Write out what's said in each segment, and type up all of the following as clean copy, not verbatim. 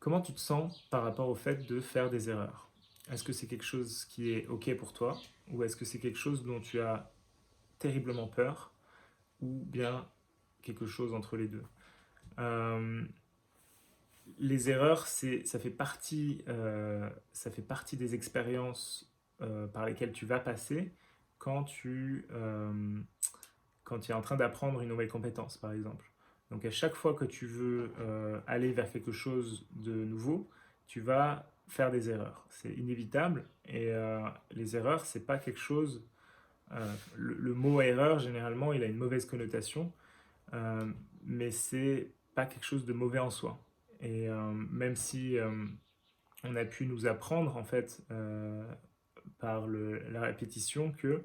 Comment tu te sens par rapport au fait de faire des erreurs? Est-ce que c'est quelque chose qui est OK pour toi? Ou est-ce que c'est quelque chose dont tu as terriblement peur? Ou bien quelque chose entre les deux? Euh, les erreurs, ça fait partie des expériences par lesquelles tu vas passer quand quand tu es en train d'apprendre une nouvelle compétence, par exemple. Donc à chaque fois que tu veux aller vers quelque chose de nouveau, tu vas faire des erreurs. C'est inévitable et les erreurs, c'est pas quelque chose. Le mot erreur, généralement, il a une mauvaise connotation, euh, mais c'est pas quelque chose de mauvais en soi. Et même si on a pu nous apprendre en fait par la répétition que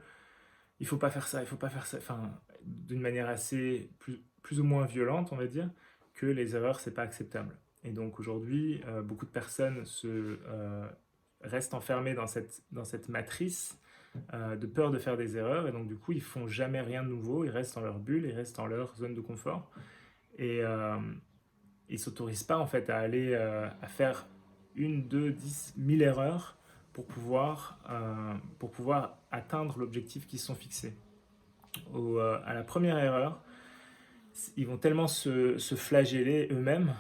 il faut pas faire ça, il faut pas faire ça, enfin, d'une manière assez plus ou moins violente, on va dire, que les erreurs, c'est pas acceptable. Et donc aujourd'hui, beaucoup de personnes restent enfermées dans cette matrice de peur de faire des erreurs, et donc du coup, ils font jamais rien de nouveau, ils restent dans leur bulle, ils restent dans leur zone de confort, et ils s'autorisent pas en fait à aller à faire une, deux, 10, 1000 erreurs pour pouvoir atteindre l'objectif qu'ils se sont fixés à la première erreur, ils vont tellement se flageller eux-mêmes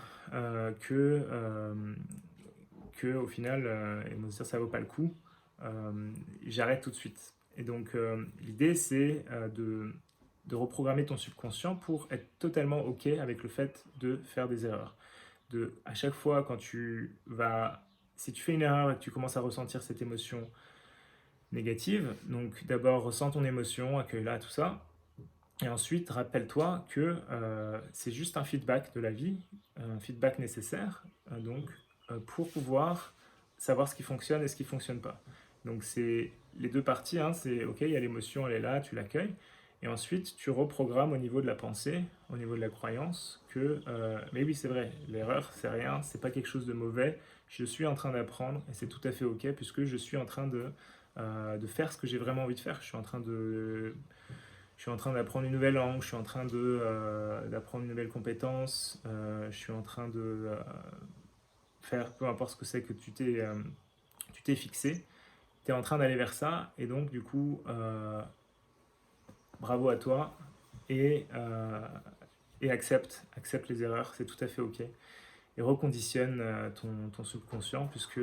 que au final, ils vont se dire ça vaut pas le coup, j'arrête tout de suite. Et donc l'idée c'est de reprogrammer ton subconscient pour être totalement OK avec le fait de faire des erreurs. À chaque fois si tu fais une erreur et que tu commences à ressentir cette émotion négative, donc d'abord ressens ton émotion, accueille-la, tout ça. Et ensuite, rappelle-toi que c'est juste un feedback de la vie, un feedback nécessaire, pour pouvoir savoir ce qui fonctionne et ce qui ne fonctionne pas. Donc c'est les deux parties, hein, c'est ok, il y a l'émotion, elle est là, tu l'accueilles, et ensuite tu reprogrammes au niveau de la pensée, au niveau de la croyance, que mais oui c'est vrai, l'erreur c'est rien, c'est pas quelque chose de mauvais, je suis en train d'apprendre et c'est tout à fait ok puisque je suis en train de faire ce que j'ai vraiment envie de faire, je suis en train d'apprendre une nouvelle langue, je suis en train d'apprendre une nouvelle compétence, je suis en train de faire peu importe ce que c'est que tu t'es fixé, tu es en train d'aller vers ça, et donc du coup, bravo à toi, et, euh, et accepte les erreurs, c'est tout à fait ok, et reconditionne ton subconscient, puisque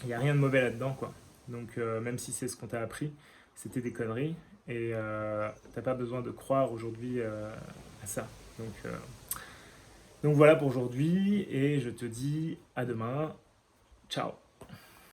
il n'y a rien de mauvais là-dedans, quoi. Donc même si c'est ce qu'on t'a appris, c'était des conneries, et t'as pas besoin de croire aujourd'hui à ça. Donc, euh, donc voilà pour aujourd'hui, et je te dis à demain. Ciao.